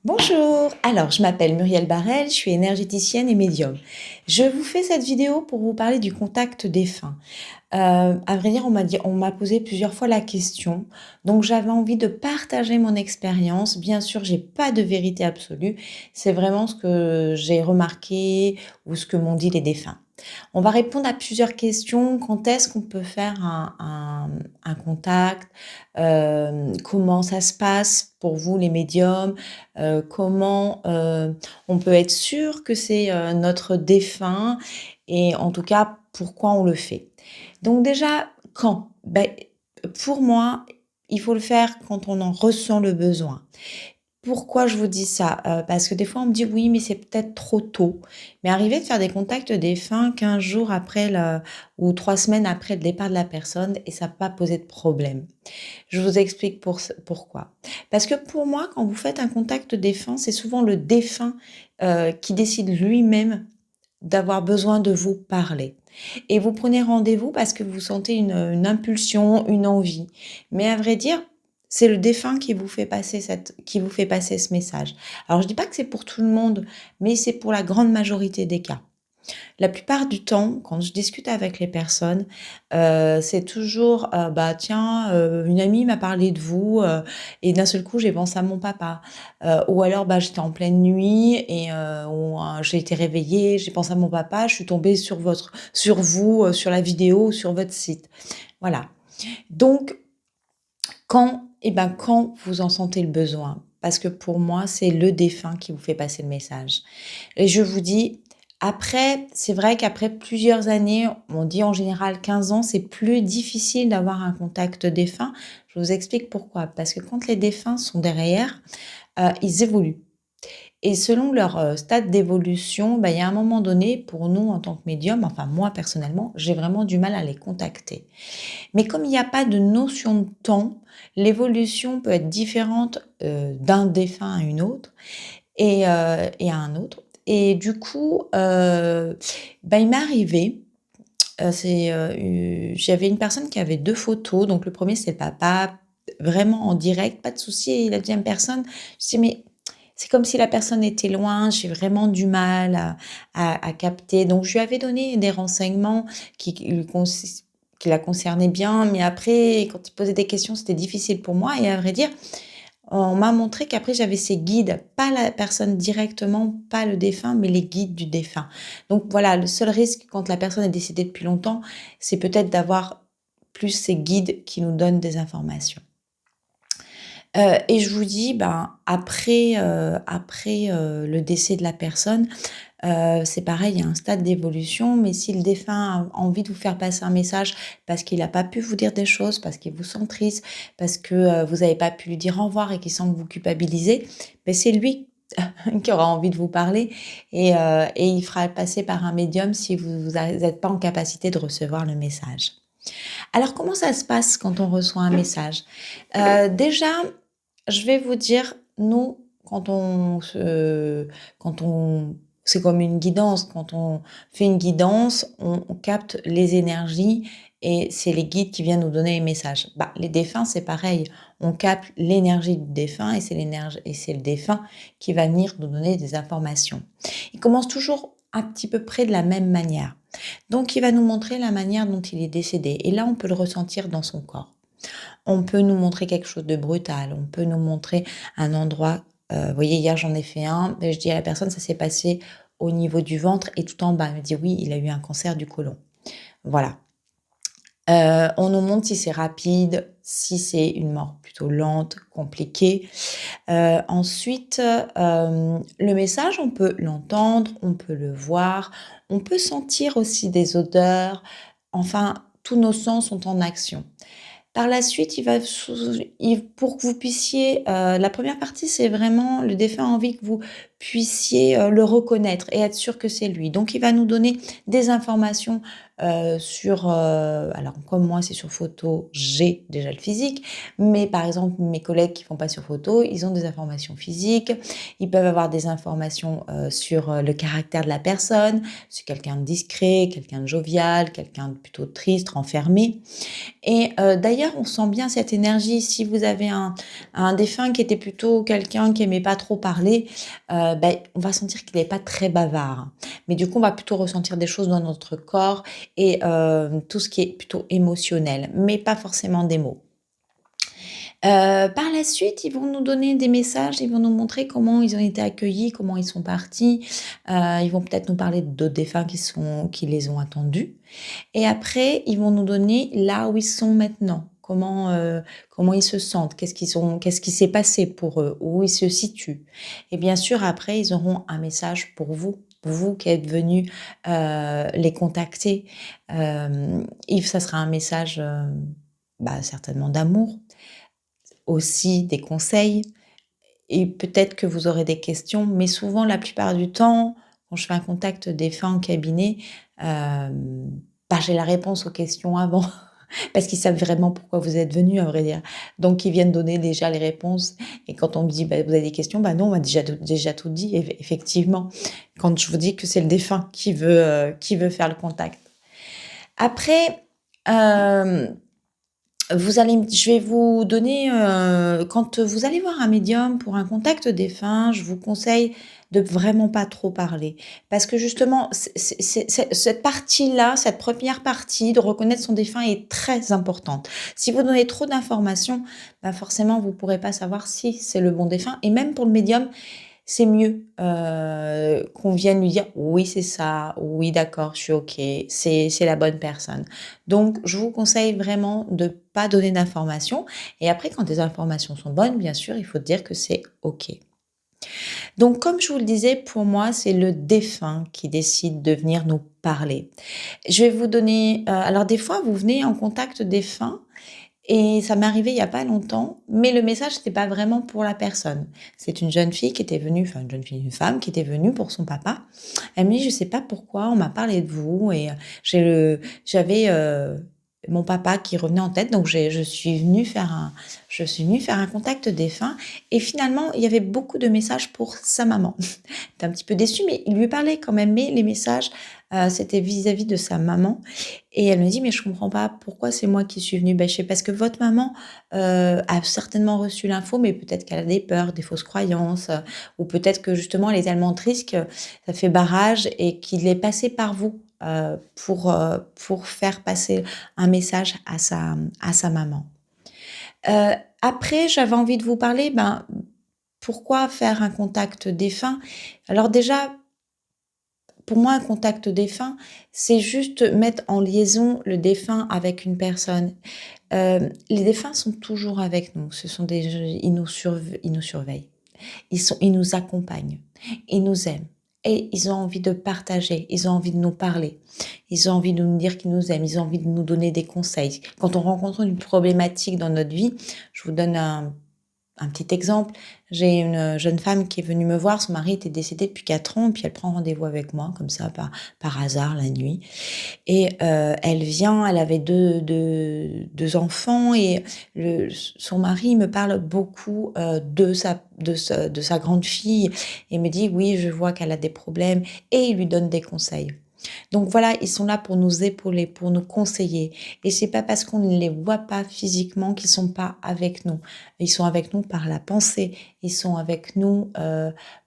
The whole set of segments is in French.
Bonjour, alors je m'appelle Muriel Barrel, je suis énergéticienne et médium. Je vous fais cette vidéo pour vous parler du contact défunt. À vrai dire, on m'a posé plusieurs fois la question, donc j'avais envie de partager mon expérience. Bien sûr, j'ai pas de vérité absolue, c'est vraiment ce que j'ai remarqué ou ce que m'ont dit les défunts. On va répondre à plusieurs questions. Quand est-ce qu'on peut faire un contact? Comment ça se passe pour vous, les médiums? Comment on peut être sûr que c'est notre défunt? Et en tout cas, pourquoi on le fait? Donc déjà, quand? Pour moi, il faut le faire quand on en ressent le besoin. Pourquoi je vous dis ça? Parce que des fois on me dit: «Oui, mais c'est peut-être trop tôt». Mais arriver de faire des contacts défunts 15 jours après le ou 3 semaines après le départ de la personne et ça va pas poser de problème. Je vous explique pourquoi. Parce que pour moi, quand vous faites un contact défunt, c'est souvent le défunt, qui décide lui-même d'avoir besoin de vous parler. Et vous prenez rendez-vous parce que vous sentez une impulsion, une envie. Mais à vrai dire, c'est le défunt qui vous fait passer ce message. Alors je dis pas que c'est pour tout le monde, mais c'est pour la grande majorité des cas. La plupart du temps, quand je discute avec les personnes, c'est toujours, «Bah, tiens, une amie m'a parlé de vous, et d'un seul coup, j'ai pensé à mon papa». Ou alors, bah, j'étais en pleine nuit et j'ai été réveillée, j'ai pensé à mon papa, je suis tombée sur vous, sur la vidéo, sur votre site. Voilà. Donc quand vous en sentez le besoin, parce que pour moi, c'est le défunt qui vous fait passer le message. Et je vous dis, après, c'est vrai qu'après plusieurs années, on dit en général 15 ans, c'est plus difficile d'avoir un contact défunt. Je vous explique pourquoi. Parce que quand les défunts sont derrière, ils évoluent. Et selon leur stade d'évolution, bah, il y a un moment donné, pour nous en tant que médium, enfin moi personnellement, j'ai vraiment du mal à les contacter. Mais comme il n'y a pas de notion de temps, l'évolution peut être différente d'un défunt à une autre et à un autre. Et du coup, bah, il m'est arrivé, j'avais une personne qui avait 2 photos, donc le premier c'est le papa, vraiment en direct, pas de souci et la deuxième personne, je dis: «Mais c'est comme si la personne était loin, j'ai vraiment du mal à capter». Donc je lui avais donné des renseignements qui la concernaient bien, mais après quand il posait des questions, c'était difficile pour moi et à vrai dire, on m'a montré qu'après j'avais ces guides, pas la personne directement, pas le défunt, mais les guides du défunt. Donc voilà, le seul risque quand la personne est décédée depuis longtemps, c'est peut-être d'avoir plus ces guides qui nous donnent des informations. Et je vous dis, ben, après le décès de la personne, c'est pareil, il y a un stade d'évolution, mais si le défunt a envie de vous faire passer un message parce qu'il n'a pas pu vous dire des choses, parce qu'il vous sent triste, parce que, vous n'avez pas pu lui dire au revoir et qu'il sent que vous culpabilisez, beh, c'est lui qui aura envie de vous parler et il fera passer par un médium si vous êtes pas en capacité de recevoir le message. Alors comment ça se passe quand on reçoit un message? Déjà, je vais vous dire, nous, quand on c'est comme une guidance, quand on fait une guidance, on capte les énergies et c'est les guides qui viennent nous donner les messages. Bah, les défunts, c'est pareil, on capte l'énergie du défunt et c'est le défunt qui va venir nous donner des informations. Il commence toujours un petit peu près de la même manière. Donc il va nous montrer la manière dont il est décédé et là, on peut le ressentir dans son corps. On peut nous montrer quelque chose de brutal, on peut nous montrer un endroit, vous voyez, hier, j'en ai fait un, et je dis à la personne: «Ça s'est passé au niveau du ventre et tout en bas». Elle me dit: «Oui, il a eu un cancer du côlon». Voilà. On nous montre si c'est rapide, si c'est une mort plutôt lente, compliquée. Ensuite, le message, on peut l'entendre, on peut le voir, on peut sentir aussi des odeurs, enfin, tous nos sens sont en action. Par la suite, pour que vous puissiez, la première partie, c'est vraiment le défunt a envie que vous puissiez, le reconnaître et être sûr que c'est lui. Donc il va nous donner des informations, alors comme moi c'est sur photo, j'ai déjà le physique, mais par exemple mes collègues qui font pas sur photo, ils ont des informations physiques, ils peuvent avoir des informations, sur, le caractère de la personne, c'est quelqu'un de discret, quelqu'un de jovial, quelqu'un de plutôt triste, renfermé. Et d'ailleurs, on sent bien cette énergie. Si vous avez un défunt qui était plutôt quelqu'un qui aimait pas trop parler, on va sentir qu'il est pas très bavard. Mais du coup, on va plutôt ressentir des choses dans notre corps et tout ce qui est plutôt émotionnel, mais pas forcément des mots. Par la suite, ils vont nous donner des messages, ils vont nous montrer comment ils ont été accueillis, comment ils sont partis. Ils vont peut-être nous parler d'autres défunts qui les ont attendus. Et après, ils vont nous donner là où ils sont maintenant. Comment ils se sentent, qu'est-ce qui s'est passé pour eux, où ils se situent. Et bien sûr, après, ils auront un message pour vous qui êtes venus les contacter. Et ça sera un message certainement d'amour, aussi des conseils, et peut-être que vous aurez des questions, mais souvent, la plupart du temps, quand je fais un contact défunt en cabinet, j'ai la réponse aux questions avant, parce qu'ils savent vraiment pourquoi vous êtes venus, à vrai dire. Donc ils viennent donner déjà les réponses, et quand on me dit: «Vous avez des questions?» «Non, on m'a déjà tout dit», effectivement, quand je vous dis que c'est le défunt qui veut faire le contact. Après, hem je vais vous donner, quand vous allez voir un médium pour un contact défunt, je vous conseille de vraiment pas trop parler. Parce que justement, cette partie-là, cette première partie de reconnaître son défunt est très importante. Si vous donnez trop d'informations, forcément vous pourrez pas savoir si c'est le bon défunt, et même pour le médium, c'est mieux, qu'on vienne lui dire: «Oui, c'est ça. Oui, d'accord, je suis OK. C'est la bonne personne». Donc je vous conseille vraiment de pas donner d'informations, et après quand les informations sont bonnes, bien sûr, il faut dire que c'est OK. Donc comme je vous le disais, pour moi, c'est le défunt qui décide de venir nous parler. Je vais vous donner, alors des fois, vous venez en contact défunt, et ça m'est arrivé il y a pas longtemps, mais le message, c'était pas vraiment pour la personne. C'est une jeune fille qui était venue, enfin une jeune fille, une femme qui était venue pour son papa. Elle me dit: «Je sais pas pourquoi, on m'a parlé de vous, et j'avais, mon papa qui revenait en tête, donc je suis venue faire un contact défunt, et finalement, il y avait beaucoup de messages pour sa maman». J'étais un petit peu déçue, mais il lui parlait quand même, mais les messages, c'était vis-à-vis de sa maman, et elle me dit: «Mais je comprends pas, pourquoi c'est moi qui suis venue?» «Je fais: «Parce que votre maman, a certainement reçu l'info, mais peut-être qu'elle a des peurs, des fausses croyances, ou peut-être que justement elle est tellement triste que ça fait barrage, et qu'il est passé par vous, pour faire passer un message à sa maman». Après, j'avais envie de vous parler, pourquoi faire un contact défunt? Alors déjà, pour moi, un contact défunt, c'est juste mettre en liaison le défunt avec une personne. Les défunts sont toujours avec nous. Ce sont des ils nous surveillent. Ils nous accompagnent. Ils nous aiment, et ils ont envie de partager. Ils ont envie de nous parler. Ils ont envie de nous dire qu'ils nous aiment. Ils ont envie de nous donner des conseils. Quand on rencontre une problématique dans notre vie, je vous donne un petit exemple, j'ai une jeune femme qui est venue me voir, son mari était décédé depuis 4 ans, puis elle prend rendez-vous avec moi comme ça par hasard la nuit, et elle vient, elle avait deux enfants, et son mari me parle beaucoup, de sa grande fille, et me dit: «Oui, je vois qu'elle a des problèmes», et il lui donne des conseils. Donc voilà, ils sont là pour nous épauler, pour nous conseiller, et c'est pas parce qu'on ne les voit pas physiquement qu'ils sont pas avec nous. Ils sont avec nous par la pensée, ils sont avec nous,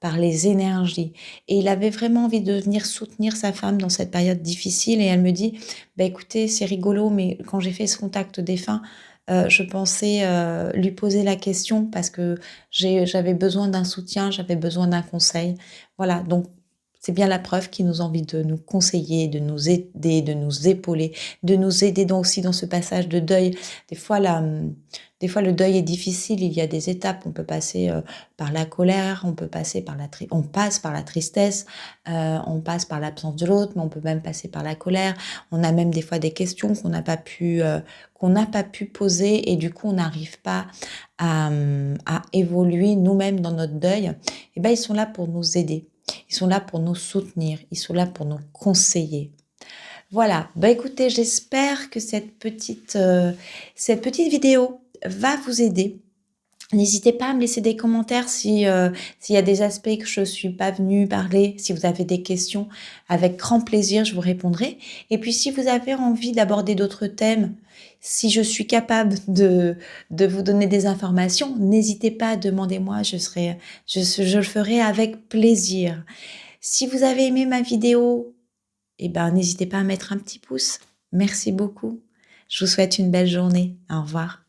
par les énergies, et il avait vraiment envie de venir soutenir sa femme dans cette période difficile, et elle me dit: Écoutez, c'est rigolo, mais quand j'ai fait ce contact défunt, je pensais, lui poser la question parce que j'avais besoin d'un soutien, j'avais besoin d'un conseil». Voilà, donc c'est bien la preuve qu'ils nous ont envie de nous conseiller, de nous aider, de nous épauler, de nous aider aussi dans ce passage de deuil. Des fois, des fois, le deuil est difficile, il y a des étapes. On peut passer par la colère, on peut passer on passe par la tristesse, on passe par l'absence de l'autre, mais on peut même passer par la colère. On a même des fois des questions qu'on n'a pas pu poser, et du coup, on n'arrive pas à évoluer nous-mêmes dans notre deuil. Et ben, ils sont là pour nous aider. Ils sont là pour nous soutenir, ils sont là pour nous conseiller. Voilà, bah écoutez, j'espère que cette petite vidéo va vous aider. N'hésitez pas à me laisser des commentaires si, s'il y a des aspects que je ne suis pas venue parler. Si vous avez des questions, avec grand plaisir, je vous répondrai. Et puis si vous avez envie d'aborder d'autres thèmes, si je suis capable de vous donner des informations, n'hésitez pas, demandez-moi, je le ferai avec plaisir. Si vous avez aimé ma vidéo, eh ben, n'hésitez pas à mettre un petit pouce. Merci beaucoup. Je vous souhaite une belle journée. Au revoir.